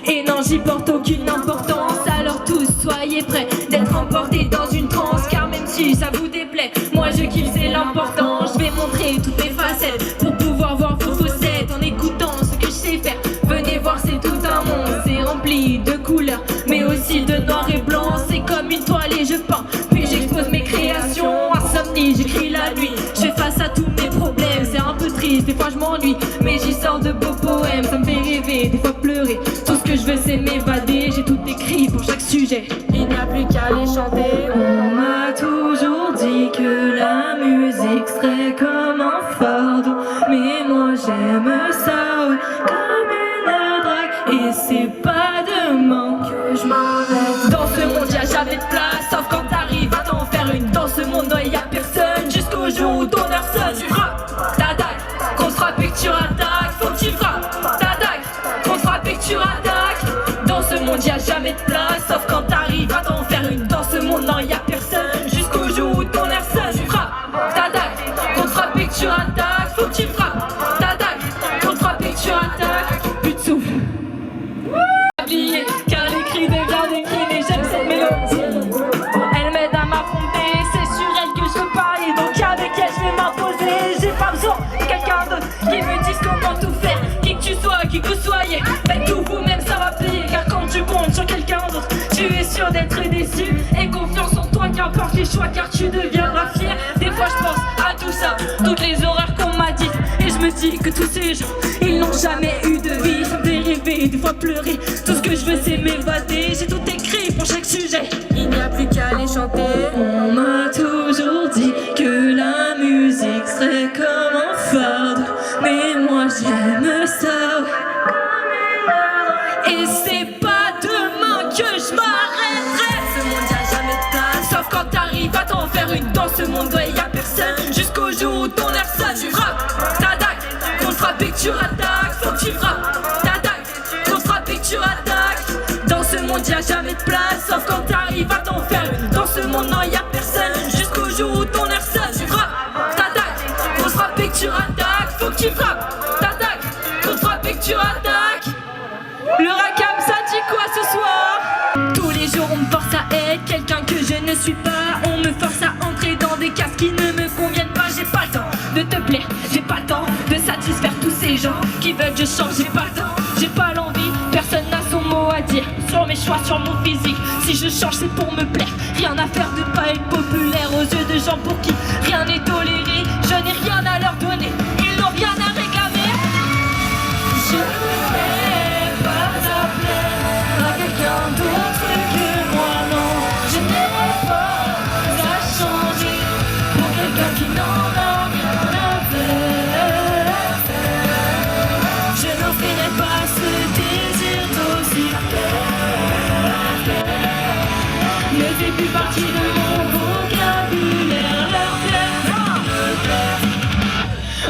Et non, j'y porte aucune importance. Alors tous, soyez prêts d'être emportés dans une transe. Car même si ça vous déplaît, moi je kiffe, c'est l'important. Je vais montrer toutes mes facettes pour pouvoir voir vos faussettes. En écoutant ce que je sais faire, venez voir, c'est tout un monde. C'est rempli de couleurs, mais aussi de noir et blanc. C'est comme une toile et je peins, puis j'expose mes créations. Insomnie, j'écris la nuit, je fais face à tous mes problèmes. C'est un peu triste, des fois je m'ennuie, mais j'y sors de beaux poèmes. Ça me fait rêver, des fois pleurer. Tout ce que je veux c'est m'évader, j'ai tout écrit pour chaque sujet. Il n'y a plus qu'à les chanter. On m'a toujours dit que la musique serait comme un fardeau, mais moi j'aime ça, ouais, comme une drague. Et c'est pas demain que je m'arrête. Dans ce monde y'a jamais de place, sauf quand t'arrives à t'en faire une. Dans ce monde y'a personne, jusqu'au jour où ton heure sonne. Tu frappes ta dague, qu'on te frappe et que tu rattaques. Faut que tu frappes ta dague, qu'on te frappe et que tu rattaques. Dans ce monde y'a jamais de place, sauf quand t'arrives à t'en faire une. Dans ce monde non y'a personne, jusqu'au jour où ton air sonne. Tu frappes ta dague, qu'on te frappe et que tu rattaques. Faut que tu frappes ta dague, qu'on te frappe et que tu rattaques. Plus de souffle. Habillé, car l'écrit devient des cris, mais j'aime cette mélodie. Elle m'aide à m'affronter, c'est sur elle que je veux parler. Donc avec elle je vais m'imposer. J'ai pas besoin de quelqu'un d'autre qui me dise comment tout faire. Qui que tu sois, qui que vous soyez, faites tout vous-même, ça va payer. Car quand tu comptes sur quelqu'un d'autre, tu es sûr d'être déçu. Et confiance en toi, qu'importe les choix, car tu deviendras fier. Des fois je pense à tout ça, toutes les horreurs qu'on m'a dites, et je me dis que tous ces gens, ils n'ont jamais eu de vie. Ça me fait rêver, des fois pleurer. Tout ce que je veux c'est m'évader, j'ai tout écrit pour chaque sujet. Il n'y a plus qu'à les chanter. On m'a toujours dit que la musique serait comme un fardeau, mais moi j'aime ça, ouais. Et c'est pas demain que je m'arrêterai. Ce monde y'a jamais de place, sauf quand t'arrives à t'en faire une. Dans ce monde ouais y'a personne, jusqu'au jour où ton air sonne. Tu frappes ta dague, qu'on te frappe et que tu rattaques. Faut que tu frappes ta dague, qu'on te frappe et que tu rattaques. Dans ce monde y'a jamais de place, sauf quand t'arrives à t'en faire une. Dans ce monde non y'a personne, jusqu'au jour où ton air sonne. Tu frappes ta dague, qu'on te frappe et que tu rattaques. Faut que tu frappes ta dague, qu'on te frappe et que tu rattaques. Le Rakam ça dit quoi ce soir? Tous les jours on me force à être quelqu'un que je ne suis pas. On me force à entrer dans des cases qui ne me conviennent pas. J'ai pas le temps de te plaire, j'ai pas le temps de satisfaire tous ces gens qui veulent que je change. J'ai pas le temps, j'ai pas l'envie, personne n'a son mot à dire sur mes choix, sur mon physique. Si je change c'est pour me plaire, rien à faire de pas être populaire aux yeux de gens pour qui rien n'est toléré. Je n'ai rien à leur donner, ils n'ont rien à réclamer. Je n'ai pas à plaire à quelqu'un d'autre que moi, non. Je n'ai pas à changer pour quelqu'un qui n'en a rien à faire. Je n'offrirai pas ce désir d'aussi plaire. Ne fais plus partie de mon vocabulaire, leur plaire.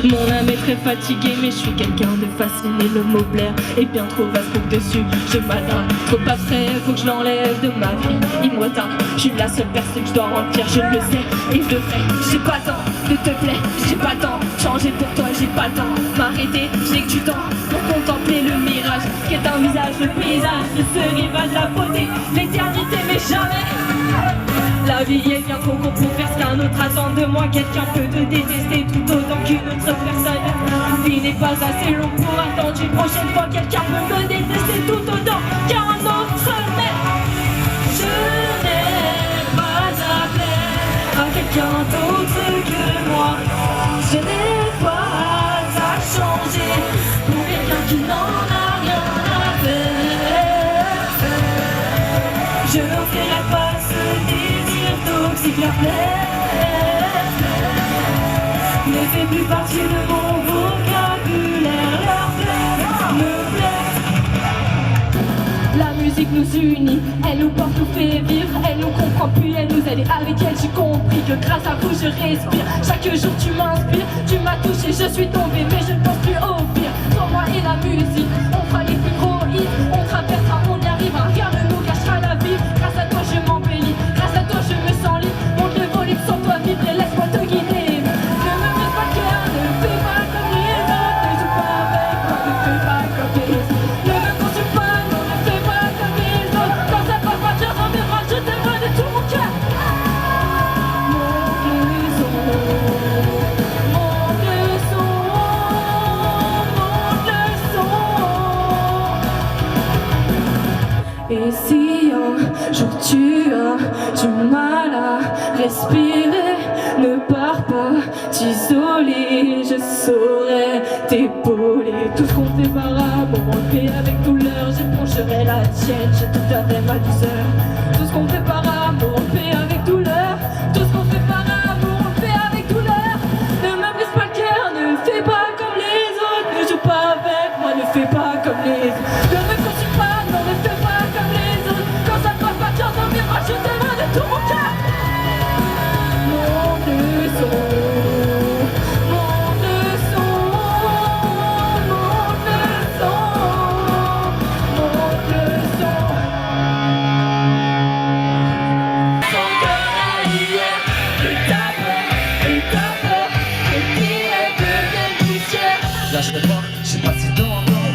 Mon âme est très fatiguée, mais je suis quelqu'un de fasciné. Le mot plaire est bien trop vaste pour que dessus je m'attarde. Trop abstrait, faut que je l'enlève de ma vie. Il me retarde, je suis la seule personne que je dois remplir. Je le sais et je le ferai. J'ai pas le temps de te plaire, j'ai pas le temps de changer pour toi, j'ai pas le temps m'arrêter. J'ai que du temps pour contempler le mirage qui est un visage, le paysage de ce rivage, la beauté, l'éternité, mais jamais. La vie est bien trop courte pour faire ce qu'un autre attend de moi. Quelqu'un peut te détester tout autant qu'une autre personne. La vie n'est pas assez longue pour attendre une prochaine fois. Quelqu'un peut me détester tout autant qu'un autre mec. Je n'ai pas à plaire à quelqu'un d'autre que moi. Je n'ai pas à changer pour quelqu'un qui n'en a rien à faire. Je n'offrirai pas ce désir toxique, leur plaire. Ne fait plus partie de mon vocabulaire, leur plaire, me plaire. La musique nous unit, elle nous porte, nous fait vivre, elle nous comprend puis elle nous aide. Et avec elle j'ai compris que grâce à vous je respire. Chaque jour tu m'inspires, tu m'as touché, je suis tombée, mais je ne pense plus au pire. Pour moi et la musique, on fera les plus gros hits, on traversera, on y arrivera, rien ne nous gâchera la vie. Grâce à toi je m'embellis, grâce à toi je me sens libre. Monte le volume sans toi vivre et laisse-moi te guider. Ne me mets pas cœur, ne fais pas comme les autres, ne joue pas avec moi, ne fais pas comme les autres. Ne me consulte pas, non, ne fais Et si un jour tu as du mal à respirer, ne pars pas t'isoler, je saurais t'épauler. Tout ce qu'on fait par amour, on le fait avec douleur, j'épongerai la tienne, j'ai tout à fait ma douceur. Tout ce qu'on fait par amour, on le fait avec douleur. Tout ce qu'on fait par amour, on le fait avec douleur. Ne me brise pas le cœur, ne fais pas comme les autres, ne joue pas avec moi, ne fais pas comme les autres. Ne me consulte pas, non, ne fais pas comme les autres. Quand ça passe pas, tu dormiras, je t'aimerai de tout mon cœur. Mon leçon, mon leçon, mon leçon, mon leçon. Son cœur à hier, et ta peur, que tirer devienne poussière. Lâche pas, je sais pas si t'entends.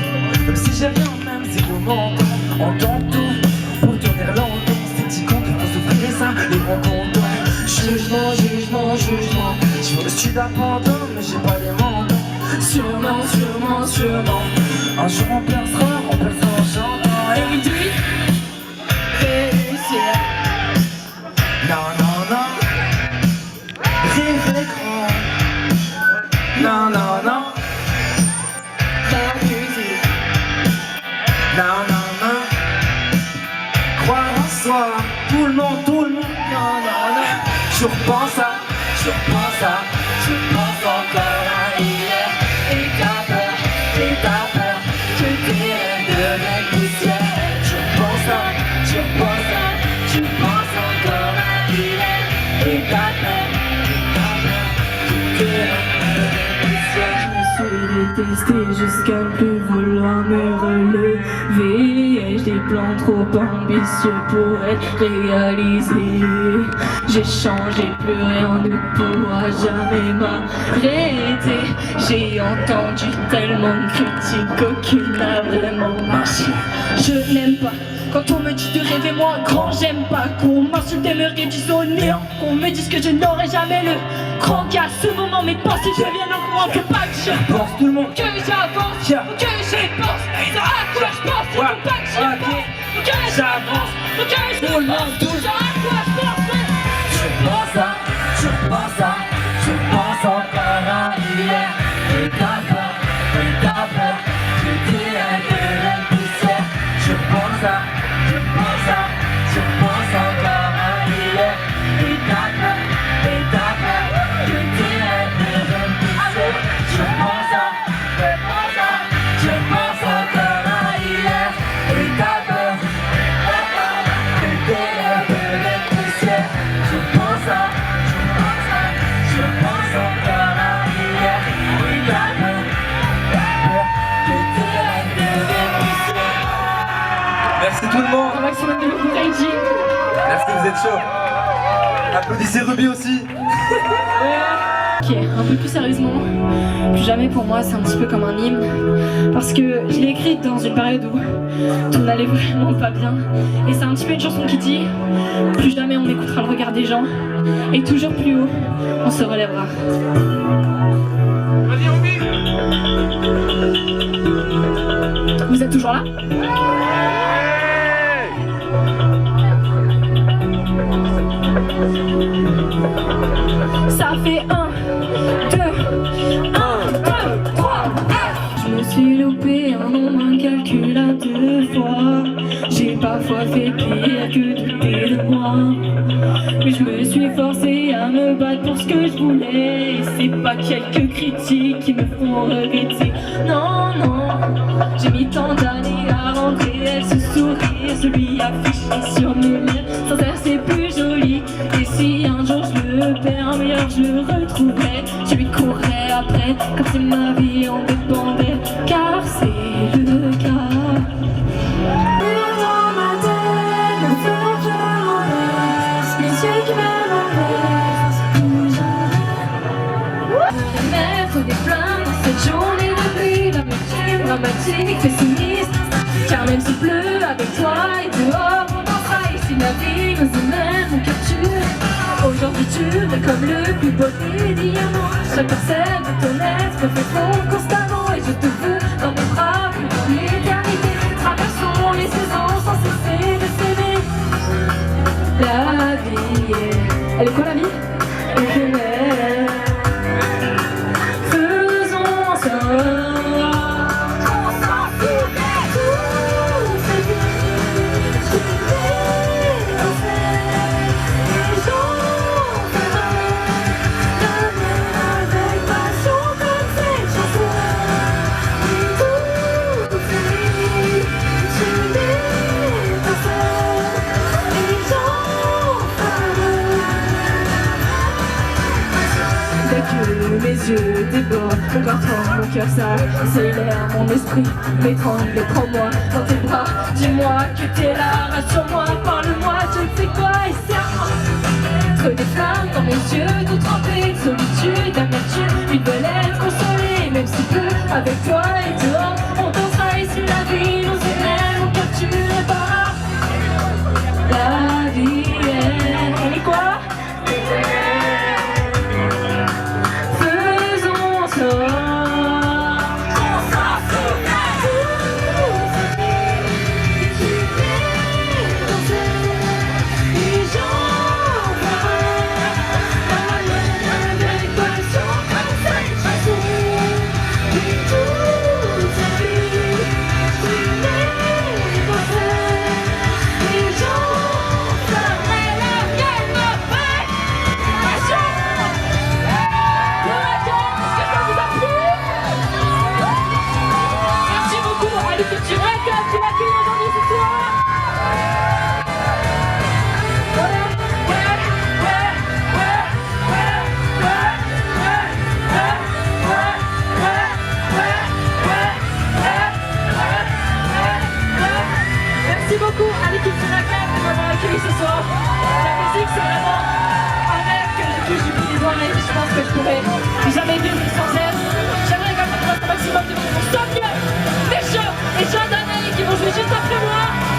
Même si j'ai rien, même si vous m'entendez, entends tout pour tourner longtemps. Ces petits cons qui font souffrir ça, les rencontres. Jugement, jugement, jugement. Je me suis d'abandon, mais j'ai pas les mots. Sûrement, sûrement, sûrement. Un jour on percera en chantant. Et oui, réussir. Non, non, non. Rêve grand. Non, non, non. Faire musique. Non, non, non. Croire en soi. Tout le monde, non, non, non. Je repense à, je pense encore à hier. Et ta peur, que tirer devienne poussière. Je pense encore à hier. Et ta peur, que je me suis détesté jusqu'à ne plus vouloir me relever. Ai-je des plans trop ambitieux pour être réalisés? J'ai changé, plus rien ne pourra jamais m'arrêter. J'ai entendu tellement de critiques, aucune n'a vraiment marché. Je n'aime pas quand on me dit de rêver moi grand, j'aime pas qu'on m'insulte et me réduise au néant, qu'on me dise que je n'aurai jamais le cran, qu'à ce moment mes pensées deviennent en moi, que pas que je pense tout le monde. que j'avance, que je pense, c'est à quoi je pense, faut pas que je pense, que j'avance, que je pense, c'est à quoi je pense. Je pense encore à hier. Et ta peur, que tirer devienne poussière. Je pense encore à hier. Et ta peur, que tirer devienne poussière. Je pense encore à hier. Et ta peur, que tirer devienne poussière. Je pense encore à hier. Et ta peur, que tirer devienne poussière. Merci tout le monde. Un maximum de Reiji. Merci, vous êtes chaud. Applaudissez Ruby aussi. Ok, un peu plus sérieusement, plus jamais pour moi c'est un petit peu comme un hymne, parce que je l'ai écrite dans une période où tout n'allait vraiment pas bien, et c'est un petit peu une chanson qui dit plus jamais on écoutera le regard des gens, et toujours plus haut on se relèvera. Vas-y Ruby. Vous êtes toujours là? Ça fait 1, 2, 3, je me suis loupé un nombre incalculable de fois. J'ai parfois fait pire que douter de moi, mais je me suis forcé à me battre pour ce que je voulais. Et c'est pas quelques critiques qui me font regretter. Non, non, j'ai mis tant d'années à rendre réel ce sourire, celui affiché sur mes lèvres. Sincère c'est plus joli, et si un jour je le perds, meilleur je le retrouverai. Je lui courrai après, comme si ma vie en dépendait, car c'est le cas. Dans ma tête, le feu que renverse, les yeux qui me renversent, plus jamais. Je vais mettre des flammes dans cette journée de pluie, dramatique, pessimiste, car même s'il pleut avec toi et dehors on dansera. Ici la vie nous emmène, mon cœur tue. Aujourd'hui tu es comme le plus beau des diamants. Chaque parcelle de ton être me fait fondre constamment, et je te veux dans mes bras pour l'éternité. Traversons les saisons sans cesser de yeux débordent, mon corps tremble, mon cœur s'accélère, mon esprit m'étrangle, prends-moi dans tes bras, dis-moi que t'es là, rassure-moi, parle-moi, je ne sais quoi et serre-moi. Entre des flammes dans mes yeux, tout trempé de solitude, d'amertume, ils veulent être consolés, même si peu avec toi et dehors, on dansera ici la vie, nous aimons, mon cœur tu le barres. La vie est... Et quoi? Faisons ça. Merci beaucoup à l'équipe du Raclette de m'avoir accueilli ce soir. La musique, c'est vraiment un rêve que je touche depuis des années. Je pense que je pourrais jamais vivre sans elle. J'aimerais quand même un maximum de monde pour Sonia, Méchant et Jean Daniel qui vont jouer juste après moi.